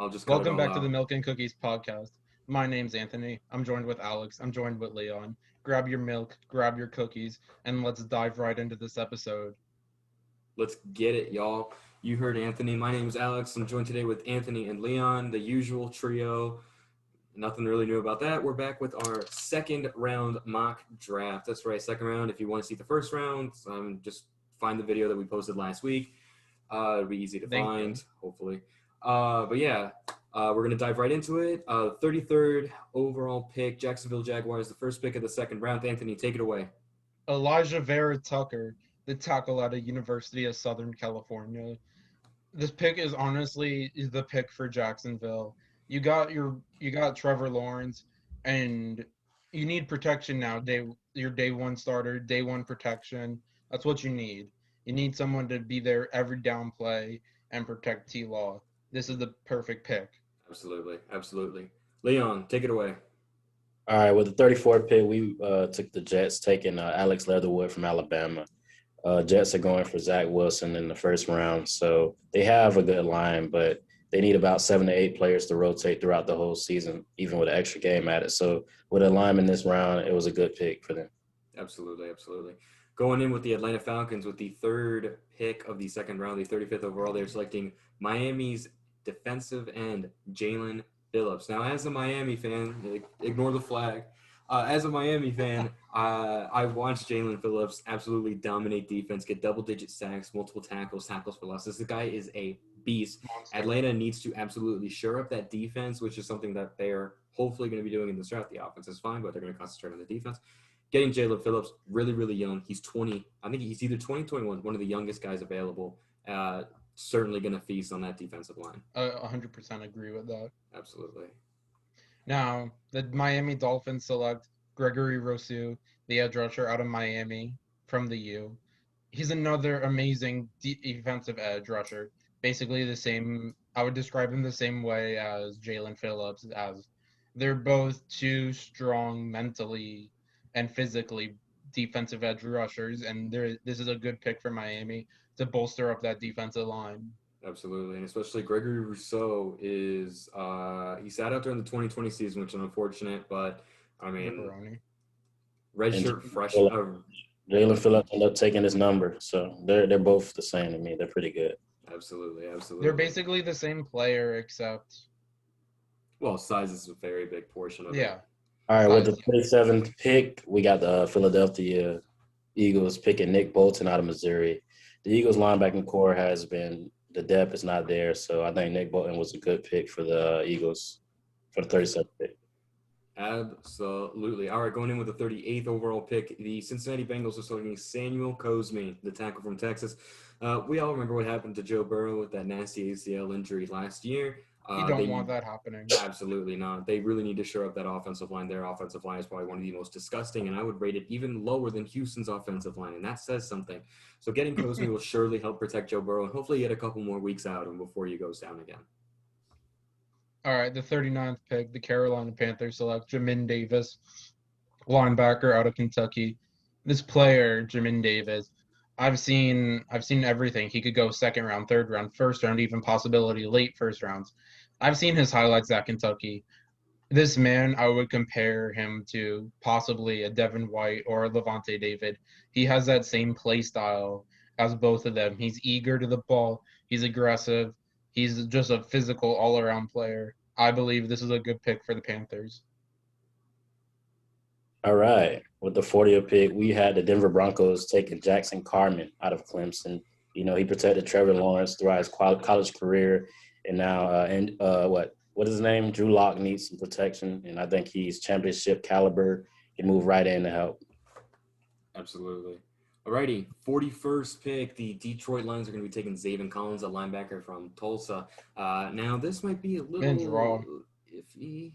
I'll just cut it Welcome all back to the out. Milk and Cookies podcast. My name's Anthony. I'm joined with Alex. I'm joined with Leon. Grab your milk, grab your cookies, and let's dive right into this episode. Let's get it, y'all. You heard Anthony. My name is Alex. I'm joined today with Anthony and Leon, the usual trio. Nothing really new about that. We're back with our second round mock draft. That's right, second round. If you want to see the first round, just find the video that we posted last week. It'll be easy to Thank you. find, hopefully. But yeah, we're going to dive right into it. 33rd overall pick, Jacksonville Jaguars, the first pick of the second round. Anthony, take it away. Elijah Vera Tucker, the tackle out of University of Southern California. This pick is honestly the pick for Jacksonville. You got Trevor Lawrence, and you need protection now. Your day one starter, day one protection. That's what you need. You need someone to be there every down play and protect T Law. This is the perfect pick. Absolutely, absolutely. Leon, take it away. All right, with the 34th pick, we took the Jets, taking Alex Leatherwood from Alabama. Jets are going for Zach Wilson in the first round, so they have a good line, but they need about 7 to 8 players to rotate throughout the whole season, even with an extra game added. So with a lineman this round, it was a good pick for them. Absolutely, absolutely. Going in with the Atlanta Falcons with the third pick of the second round, the 35th overall, they're selecting Miami's defensive end, Jalen Phillips. Now, as a Miami fan, ignore the flag. As a Miami fan, I watched Jalen Phillips absolutely dominate defense, get double-digit sacks, multiple tackles, tackles for loss. This guy is a beast. Monster. Atlanta needs to absolutely shore up that defense, which is something that they're hopefully going to be doing in this draft. The offense is fine, but they're going to concentrate on the defense. Getting Jalen Phillips, really, really young. He's 20. I think he's either 20 21, one of the youngest guys available. Certainly going to feast on that defensive line. 100% agree with that. Absolutely. Now, the Miami Dolphins select Gregory Rousseau, the edge rusher out of Miami from the U. He's another amazing defensive edge rusher. Basically the same, I would describe him the same way as Jalen Phillips, as they're both two strong mentally and physically defensive edge rushers, and this is a good pick for Miami to bolster up that defensive line. Absolutely, and especially Gregory Rousseau is he sat out during the 2020 season, which is unfortunate, but I mean, Ripperoni. redshirt And fresh. Jalen Phillips ended up taking his number, so they're both the same to me. They're pretty good. Absolutely, absolutely. They're basically the same player, except size is a very big portion of it. yeah. All right, with the Size. 37th pick, we got the Philadelphia Eagles picking Nick Bolton out of Missouri. The Eagles linebacking core has been the depth is not there, so I think Nick Bolton was a good pick for the Eagles for the 37th pick. Absolutely. All right, going in with the 38th overall pick, the Cincinnati Bengals are selecting Samuel Cosmi, the tackle from Texas. We all remember what happened to Joe Burrow with that nasty ACL injury last year. You don't want that happening. Absolutely not. They really need to shore up that offensive line. Their offensive line is probably one of the most disgusting, and I would rate it even lower than Houston's offensive line, and that says something. So getting Cosmi will surely help protect Joe Burrow and hopefully get a couple more weeks out of him before he goes down again. All right, the 39th pick, the Carolina Panthers select Jimin Davis, linebacker out of Kentucky. This player, Jimin Davis, I've seen everything. He could go second round, third round, first round, even possibility late first rounds. I've seen his highlights at Kentucky. This man, I would compare him to possibly a Devin White or a Levante David. He has that same play style as both of them. He's eager to the ball. He's aggressive. He's just a physical all-around player. I believe this is a good pick for the Panthers. All right, with the 40th pick, we had the Denver Broncos taking Jackson Carman out of Clemson. You know, he protected Trevor Lawrence throughout his college career, and now what is his name? Drew Lock needs some protection, and I think he's championship caliber. He moved right in to help. Absolutely. Alrighty, 41st pick. The Detroit Lions are going to be taking Zaven Collins, a linebacker from Tulsa. Now, this might be a Man's raw. little iffy.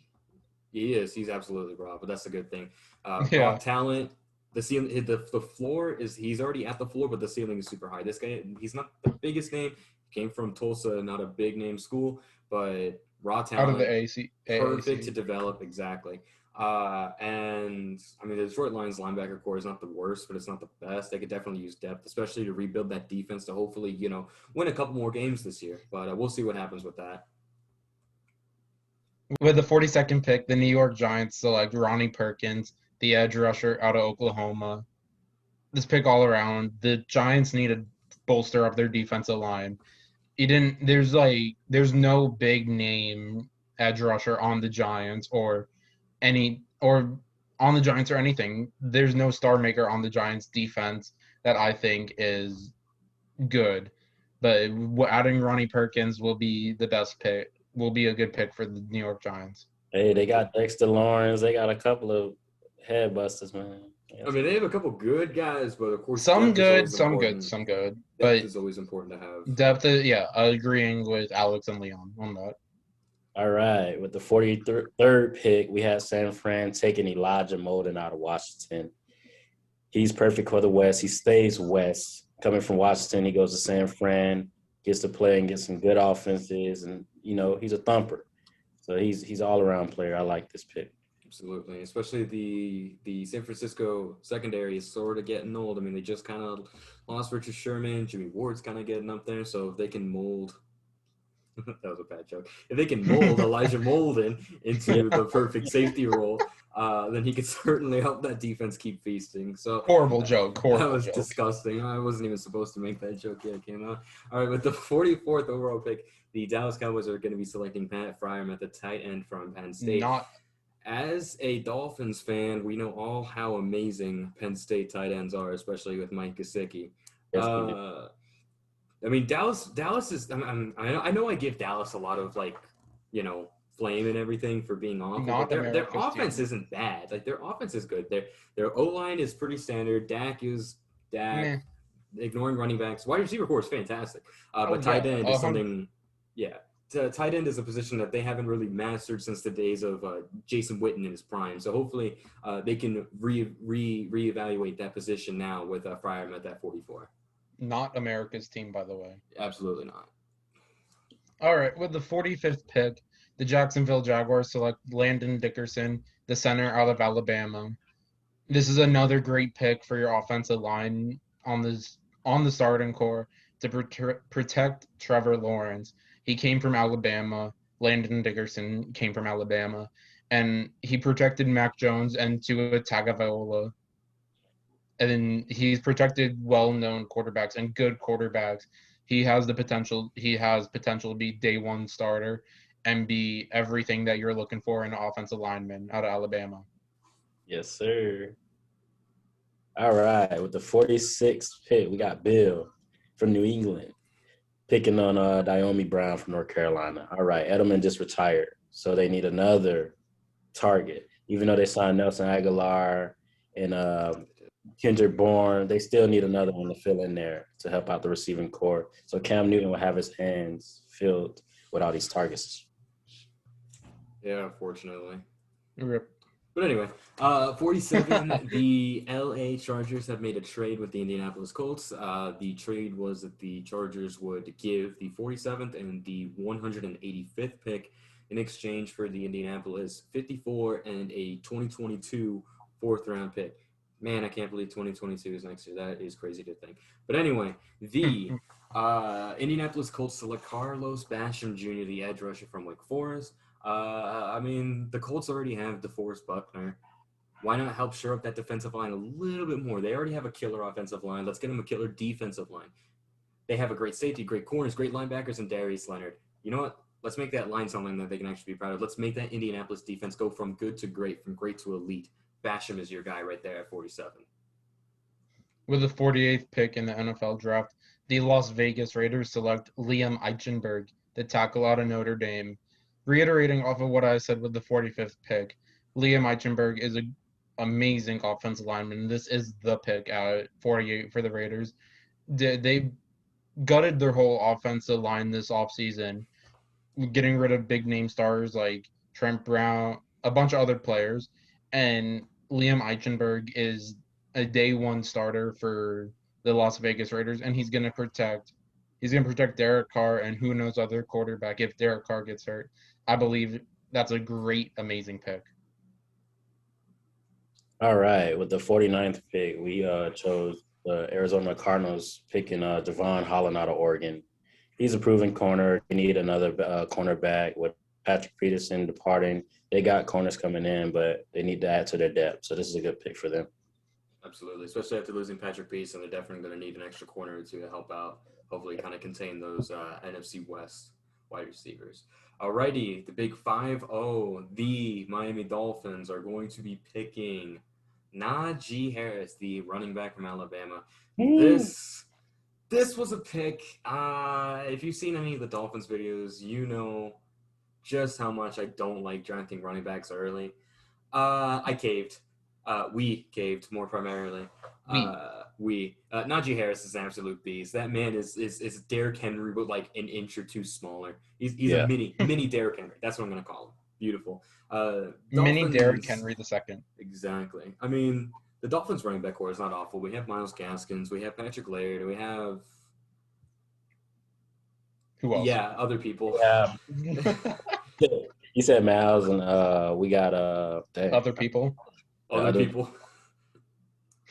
He is. He's absolutely raw, but that's a good thing. Raw Yeah. talent. The ceiling, the floor is. He's already at the floor, but the ceiling is super high. This guy, he's not the biggest name. Came from Tulsa, not a big name school, but raw talent. Out of the AAC. Perfect to develop, exactly. And I mean, the Detroit Lions linebacker core is not the worst, but it's not the best. They could definitely use depth, especially to rebuild that defense to hopefully, win a couple more games this year. But we'll see what happens with that. With the 42nd pick, the New York Giants select Ronnie Perkins, the edge rusher out of Oklahoma. This pick all around, the Giants need to bolster up their defensive line. There's no big name edge rusher on the Giants or on the Giants or anything. There's no star maker on the Giants defense that I think is good. But adding Ronnie Perkins will be the best pick. Will be a good pick for the New York Giants. Hey, they got Dexter Lawrence. They got a couple of head busters, man. I mean, they have a couple good guys, but of course, Some depth is good, always some important. good, some good. Depth But is always important to have. depth, agreeing with Alex and Leon on that. All right. With the 43rd pick, we had San Fran taking Elijah Molden out of Washington. He's perfect for the West. He stays West. Coming from Washington, he goes to San Fran, gets to play and get some good offenses, and he's a thumper. So he's all around player. I like this pick. Absolutely, especially the San Francisco secondary is sort of getting old. I mean, they just kind of lost Richard Sherman. Jimmy Ward's kind of getting up there. So if they can mold – that was a bad joke. If they can mold Elijah Molden into the perfect safety role, then he could certainly help that defense keep feasting. So Horrible joke. That was disgusting. I wasn't even supposed to make that joke. Yeah, it came out. All right, with the 44th overall pick, the Dallas Cowboys are going to be selecting Pat Fryermuth at the tight end from Penn State. As a Dolphins fan, we know all how amazing Penn State tight ends are, especially with Mike Gesicki. I mean, Dallas is. I know I give Dallas a lot of flame and everything for being awful. But their offense isn't bad. Like their offense is good. Their O-line is pretty standard. Dak. Meh. Ignoring running backs. Wide receiver core is fantastic. But tight end is something. Yeah. Tight end is a position that they haven't really mastered since the days of Jason Witten in his prime. So hopefully they can reevaluate that position now with Fryermuth at 44. Not America's team, by the way. Absolutely not. All right, with the 45th pick, the Jacksonville Jaguars select Landon Dickerson, the center out of Alabama. This is another great pick for your offensive line on the starting core to protect Trevor Lawrence. He came from Alabama. Landon Dickerson came from Alabama. And he protected Mac Jones and Tua Tagovailoa. And then he's protected well-known quarterbacks and good quarterbacks. He has potential to be day one starter and be everything that you're looking for in an offensive lineman out of Alabama. Yes, sir. All right. With the 46th pick, we got Bill from New England picking on Diomi Brown from North Carolina. All right. Edelman just retired, so they need another target. Even though they signed Nelson Aguilar and Kendrick Bourne, they still need another one to fill in there to help out the receiving core. So Cam Newton will have his hands filled with all these targets. Yeah, unfortunately. Rip. But anyway, 47, the LA Chargers have made a trade with the Indianapolis Colts. The trade was that the Chargers would give the 47th and the 185th pick in exchange for the Indianapolis 54 and a 2022 fourth-round pick. Man, I can't believe 2022 is next year. That is crazy to think. But anyway, the Indianapolis Colts select Carlos Basham Jr., the edge rusher from Wake Forest. I mean, the Colts already have DeForest Buckner. Why not help shore up that defensive line a little bit more? They already have a killer offensive line. Let's get them a killer defensive line. They have a great safety, great corners, great linebackers, and Darius Leonard. You know what? Let's make that line something that they can actually be proud of. Let's make that Indianapolis defense go from good to great, from great to elite. Basham is your guy right there at 47. With the 48th pick in the NFL draft, the Las Vegas Raiders select Liam Eichenberg, the tackle out of Notre Dame. Reiterating off of what I said with the 45th pick, Liam Eichenberg is an amazing offensive lineman. This is the pick at 48 for the Raiders. They gutted their whole offensive line this offseason, getting rid of big-name stars like Trent Brown, a bunch of other players, and Liam Eichenberg is a day one starter for the Las Vegas Raiders, and he's going to protect Derek Carr and who knows other quarterback if Derek Carr gets hurt. I believe that's a great, amazing pick. All right. With the 49th pick, we chose the Arizona Cardinals picking Javon Holland out of Oregon. He's a proven corner. We need another cornerback with Patrick Peterson departing. They got corners coming in, but they need to add to their depth. So this is a good pick for them. Absolutely, especially after losing Patrick Peterson, they're definitely going to need an extra corner or two to help out. Hopefully, kind of contain those NFC West wide receivers. Alrighty, the big 5-0, the Miami Dolphins are going to be picking Najee Harris, the running back from Alabama. This was a pick. If you've seen any of the Dolphins videos, you know just how much I don't like drafting running backs early. I caved. We caved more primarily. Najee Harris is an absolute beast. That man is Derrick Henry, but like an inch or two smaller. He's a mini Derrick Henry. That's what I'm gonna call him. Beautiful. Mini Derrick Henry the second. Exactly. I mean, the Dolphins running back core is not awful. We have Myles Gaskins. We have Patrick Laird. We have who else? Yeah, other people. Yeah. You said Myles, and we got other people. Other people.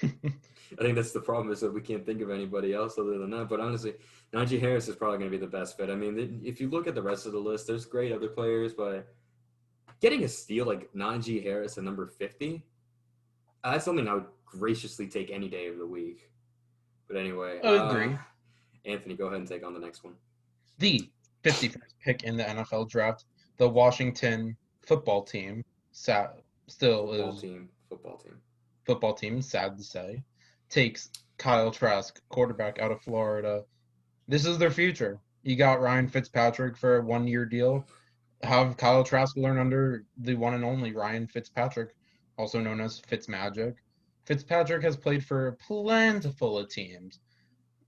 I think that's the problem is that we can't think of anybody else other than that. But honestly, Najee Harris is probably going to be the best fit. I mean, if you look at the rest of the list, there's great other players, but getting a steal like Najee Harris at number 50, that's something I would graciously take any day of the week. But anyway, I agree. Anthony, go ahead and take on the next one. The 51st pick in the NFL draft, the Washington football team, football team, sad to say, takes Kyle Trask, quarterback out of Florida. This is their future. You got Ryan Fitzpatrick for a 1-year deal. Have Kyle Trask learn under the one and only Ryan Fitzpatrick, also known as Fitzmagic. Fitzpatrick has played for plentiful of teams,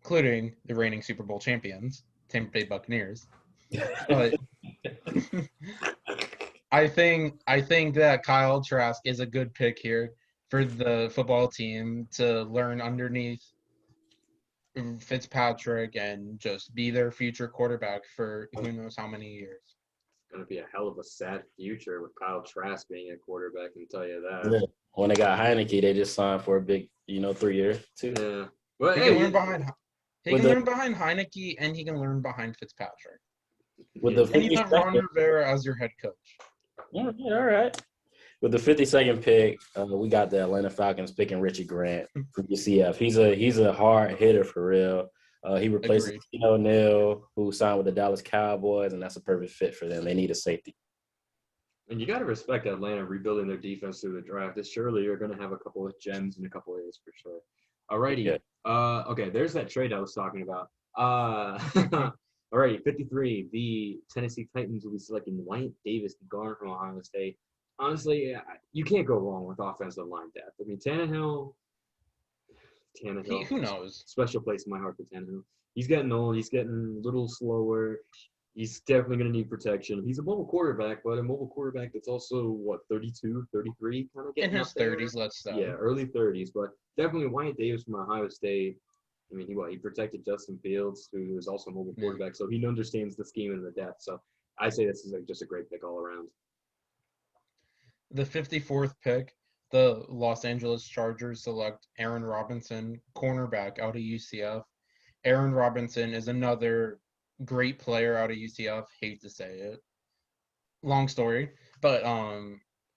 including the reigning Super Bowl champions, Tampa Bay Buccaneers. But I think that Kyle Trask is a good pick here for the football team to learn underneath Fitzpatrick and just be their future quarterback for who knows how many years. It's going to be a hell of a sad future with Kyle Trask being a quarterback, I can tell you that. Yeah. When they got Heineke, they just signed for a big, 3-year too. Yeah. Well, he can learn behind Heineke, and he can learn behind Fitzpatrick. With the and you have Ron Rivera as your head coach. All right. With the 52nd pick, we got the Atlanta Falcons picking Richie Grant from UCF. He's a hard hitter for real. He replaces Tino O'Neal, who signed with the Dallas Cowboys, and that's a perfect fit for them. They need a safety. And you got to respect Atlanta rebuilding their defense through the draft. Surely you're going to have a couple of gems in a couple of years for sure. Alrighty. Yeah. Okay, there's that trade I was talking about. Alrighty, 53. The Tennessee Titans will be selecting Wyatt Davis, the guard from Ohio State. Honestly, you can't go wrong with offensive line depth. I mean, Tannehill. Who knows? Special place in my heart for Tannehill. He's getting old. He's getting a little slower. He's definitely going to need protection. He's a mobile quarterback, but a mobile quarterback that's also, 32, 33? Kind of getting in his 30s, let's say. Yeah, early 30s. But definitely Wyatt Davis from Ohio State. I mean, he protected Justin Fields, who is also a mobile quarterback, so he understands the scheme and the depth. So I say this is just a great pick all around. The 54th pick, the Los Angeles Chargers select Aaron Robinson, cornerback out of UCF. Aaron Robinson is another great player out of UCF. Hate to say it. Long story, but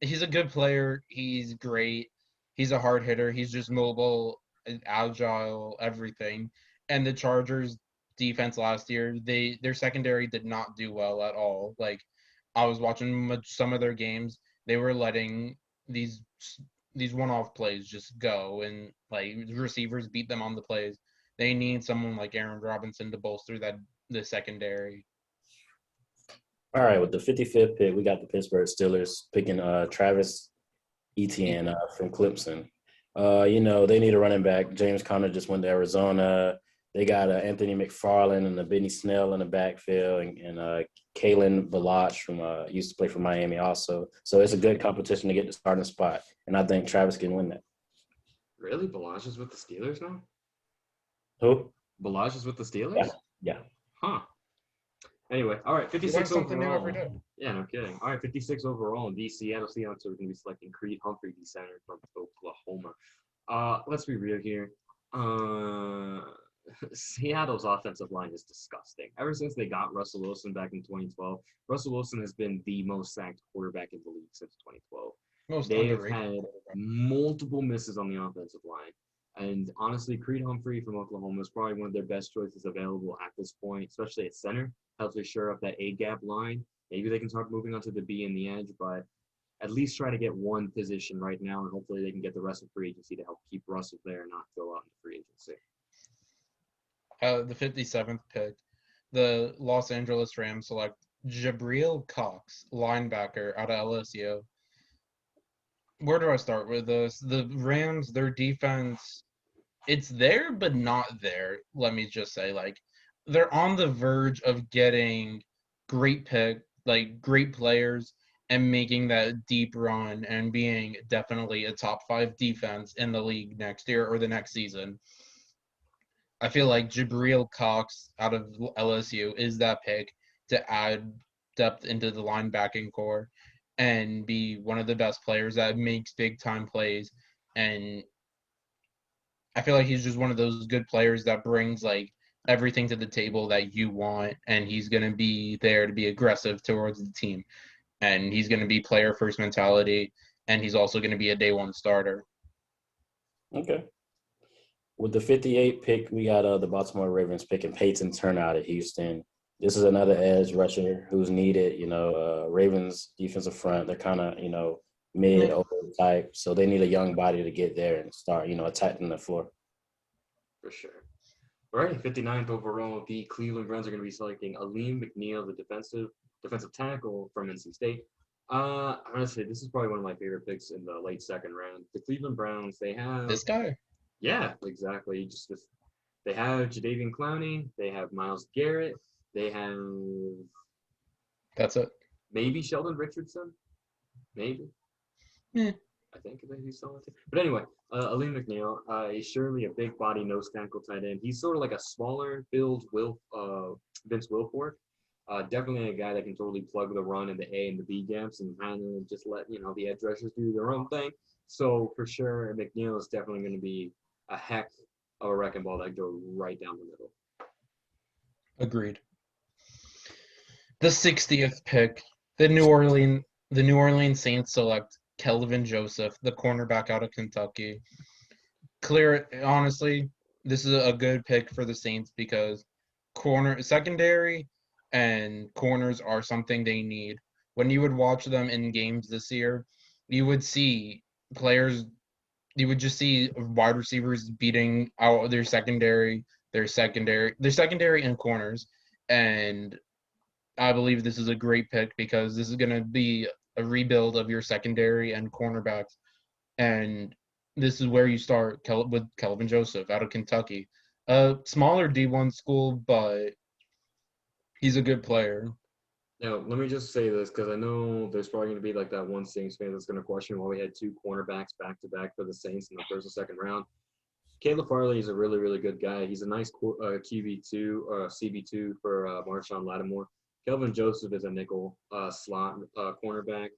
he's a good player. He's great. He's a hard hitter. He's just mobile, agile, everything. And the Chargers defense last year, their secondary did not do well at all. Like, I was watching some of their games. They were letting these one-off plays just go, and like receivers beat them on the plays. They need someone like Aaron Robinson to bolster the secondary. All right, with the 55th pick, we got the Pittsburgh Steelers picking Travis Etienne from Clemson. They need a running back. James Conner just went to Arizona. They got Anthony McFarland and Benny Snell in the backfield, and Kalen Balazs from used to play for Miami also. So it's a good competition to get the starting spot, and I think Travis can win that. Really? Balazs is with the Steelers now? Who? Balazs is with the Steelers? Yeah. Huh. Anyway, all right, 56 overall. Every day. Yeah, no kidding. All right, 56 overall, and the Seattle Seahawks are going to be selecting Creed Humphrey, the center from Oklahoma. Let's be real here. Seattle's offensive line is disgusting. Ever since they got Russell Wilson back in 2012, Russell Wilson has been the most sacked quarterback in the league since 2012. Most They have underrated. had multiple misses on the offensive line. And honestly, Creed Humphrey from Oklahoma is probably one of their best choices available at this point, especially at center. Helps to shore up that A-gap line. Maybe they can start moving on to the B and the edge, but at least try to get one position right now, and hopefully they can get the rest of free agency to help keep Russell there and not go out in free agency. The 57th pick, the Los Angeles Rams select Jabril Cox, linebacker out of LSU. Where do I start with this? The Rams, their defense, it's there but not there. Let me just say, they're on the verge of getting great players and making that deep run and being definitely a top 5 defense in the league next year or the next season. I feel like Jabril Cox out of LSU is that pick to add depth into the linebacking core and be one of the best players that makes big time plays. And I feel like he's just one of those good players that brings everything to the table that you want, and he's going to be there to be aggressive towards the team. And he's going to be player first mentality, and he's also going to be a day one starter. Okay. With the 58 pick, we got the Baltimore Ravens picking Peyton Turnout at Houston. This is another edge rusher who's needed. Ravens defensive front, they're kind of, mid over type. So they need a young body to get there and start, attacking the floor. For sure. All right, 59th overall, the Cleveland Browns are going to be selecting Aleem McNeil, the defensive tackle from NC State. Honestly, this is probably one of my favorite picks in the late second round. The Cleveland Browns, they have This guy? Yeah, exactly. They have Jadeveon Clowney, they have Myles Garrett, they have That's it. maybe Sheldon Richardson, maybe. Yeah. I think maybe still on the team. But anyway, Aleem McNeil is surely a big body nose tackle tight end. He's sort of like a smaller build Vince Wilfork. Definitely a guy that can totally plug the run in the A and the B gaps and kind of just let the edge rushers do their own thing. So for sure, McNeil is definitely going to be a heck of a wrecking ball that go right down the middle. Agreed. The 60th pick, the New Orleans Saints select Kelvin Joseph, the cornerback out of Kentucky. Honestly, this is a good pick for the Saints because secondary and corners are something they need. When you would watch them in games this year, you would see wide receivers beating out their secondary and corners. And I believe this is a great pick because this is going to be a rebuild of your secondary and cornerbacks. And this is where you start with Kelvin Joseph out of Kentucky. A smaller D1 school, but he's a good player. Now, let me just say this because I know there's probably going to be that one Saints fan that's going to question why we had 2 cornerbacks back-to-back for the Saints in the first and second round. Caleb Farley is a really, really good guy. He's a nice QB2 or CB2 for Marshawn Lattimore. Kelvin Joseph is a nickel slot cornerback.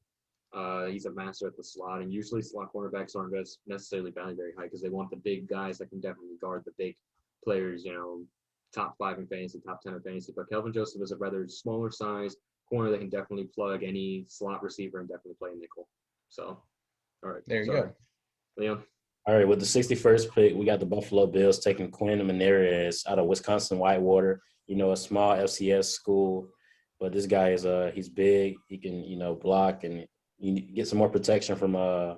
He's a master at the slot, and usually slot cornerbacks aren't necessarily valued very high because they want the big guys that can definitely guard the big players, top 5 in fantasy, top 10 in fantasy. But Kelvin Joseph is a rather smaller size corner that can definitely plug any slot receiver and definitely play a nickel. So, all right. There you go. Leon? All right, with the 61st pick, we got the Buffalo Bills taking Quinn Menarez out of Wisconsin Whitewater, a small FCS school. But this guy he's big. He can, block and you get some more protection from I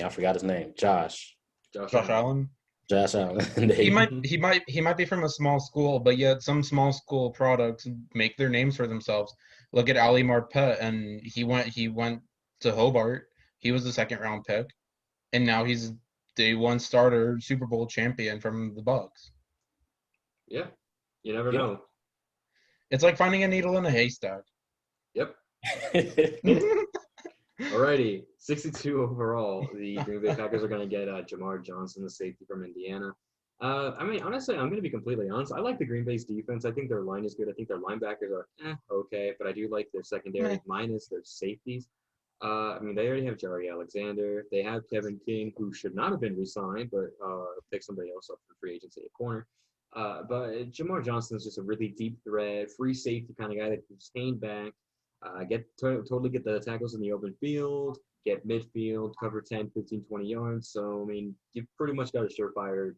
forgot his name. Josh Allen. Josh Allen. he might be from a small school, but yet some small school products make their names for themselves. Look at Ali Marpet, and he went to Hobart. He was the 2nd round pick, and now he's day 1 starter, Super Bowl champion from the Bucs. Yeah, you never know. It's like finding a needle in a haystack. Yep. Alrighty, 62 overall. The Green Bay Packers are going to get Jamar Johnson, the safety from Indiana. Honestly, I'm going to be completely honest. I like the Green Bay's defense. I think their line is good. I think their linebackers are okay, but I do like their secondary minus their safeties. They already have Jerry Alexander. They have Kevin King, who should not have been re-signed, but pick somebody else up for free agency at corner. But Jamar Johnson is just a really deep threat, free safety kind of guy that can stand back, totally get the tackles in the open field, get midfield, cover 10, 15, 20 yards. So, I mean, you've pretty much got a surefire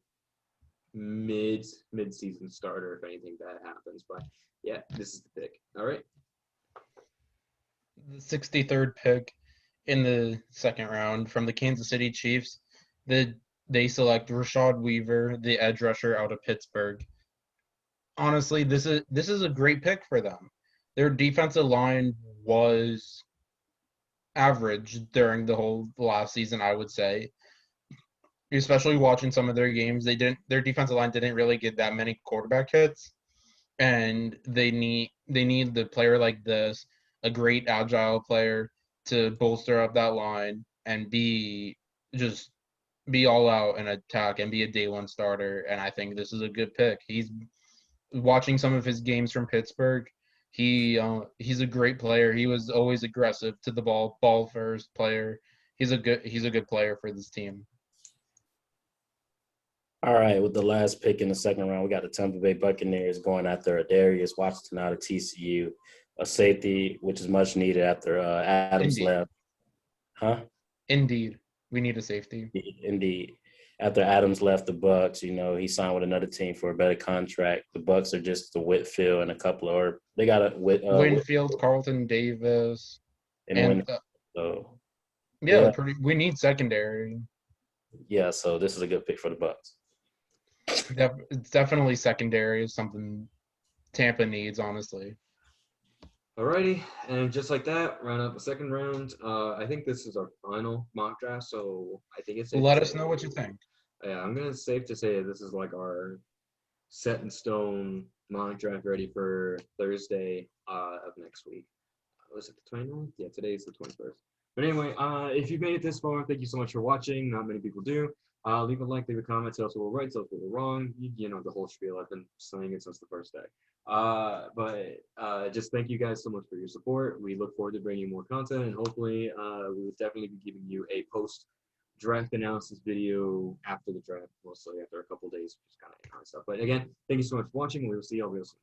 mid-season starter if anything bad happens. But, yeah, this is the pick. All right. The 63rd pick in the second round from the Kansas City Chiefs. They select Rashad Weaver, the edge rusher out of Pittsburgh. Honestly, this is a great pick for them. Their defensive line was average during the whole last season, I would say. Especially watching some of their games, their defensive line didn't really get that many quarterback hits, and they need the player like this, a great agile player to bolster up that line and be all out and attack and be a day one starter. And I think this is a good pick. He's watching some of his games from Pittsburgh. He's a great player. He was always aggressive to the ball first player. He's a good player for this team. All right, with the last pick in the second round, we got the Tampa Bay Buccaneers going after Darius Washington out of TCU, a safety, which is much needed after Adams Indeed. left. Huh? Indeed. We need a safety. Indeed. After Adams left the Bucks, he signed with another team for a better contract. The Bucks are just the Whitfield and a couple of, or they got a Winfield, Carlton Davis, and so yeah, we need secondary. Yeah, so this is a good pick for the Bucks. It's definitely secondary is something Tampa needs, honestly. Alrighty, and just like that, round out the second round. I think this is our final mock draft, so I think it's safe Let us know what you think. Yeah, I'm gonna safe to say this is like our set in stone mock draft ready for Thursday of next week. Was it the 29th? Yeah, today's the 21st. But anyway, if you've made it this far, thank you so much for watching. Not many people do. Leave a like, leave a comment, tell us what we're right, tell us what we're wrong. You know the whole spiel. I've been saying it since the first day. But just thank you guys so much for your support. We look forward to bringing you more content, and hopefully we will definitely be giving you a post-draft analysis video after the draft, mostly after a couple days, just kind of stuff. But again, thank you so much for watching. We will see you all real soon.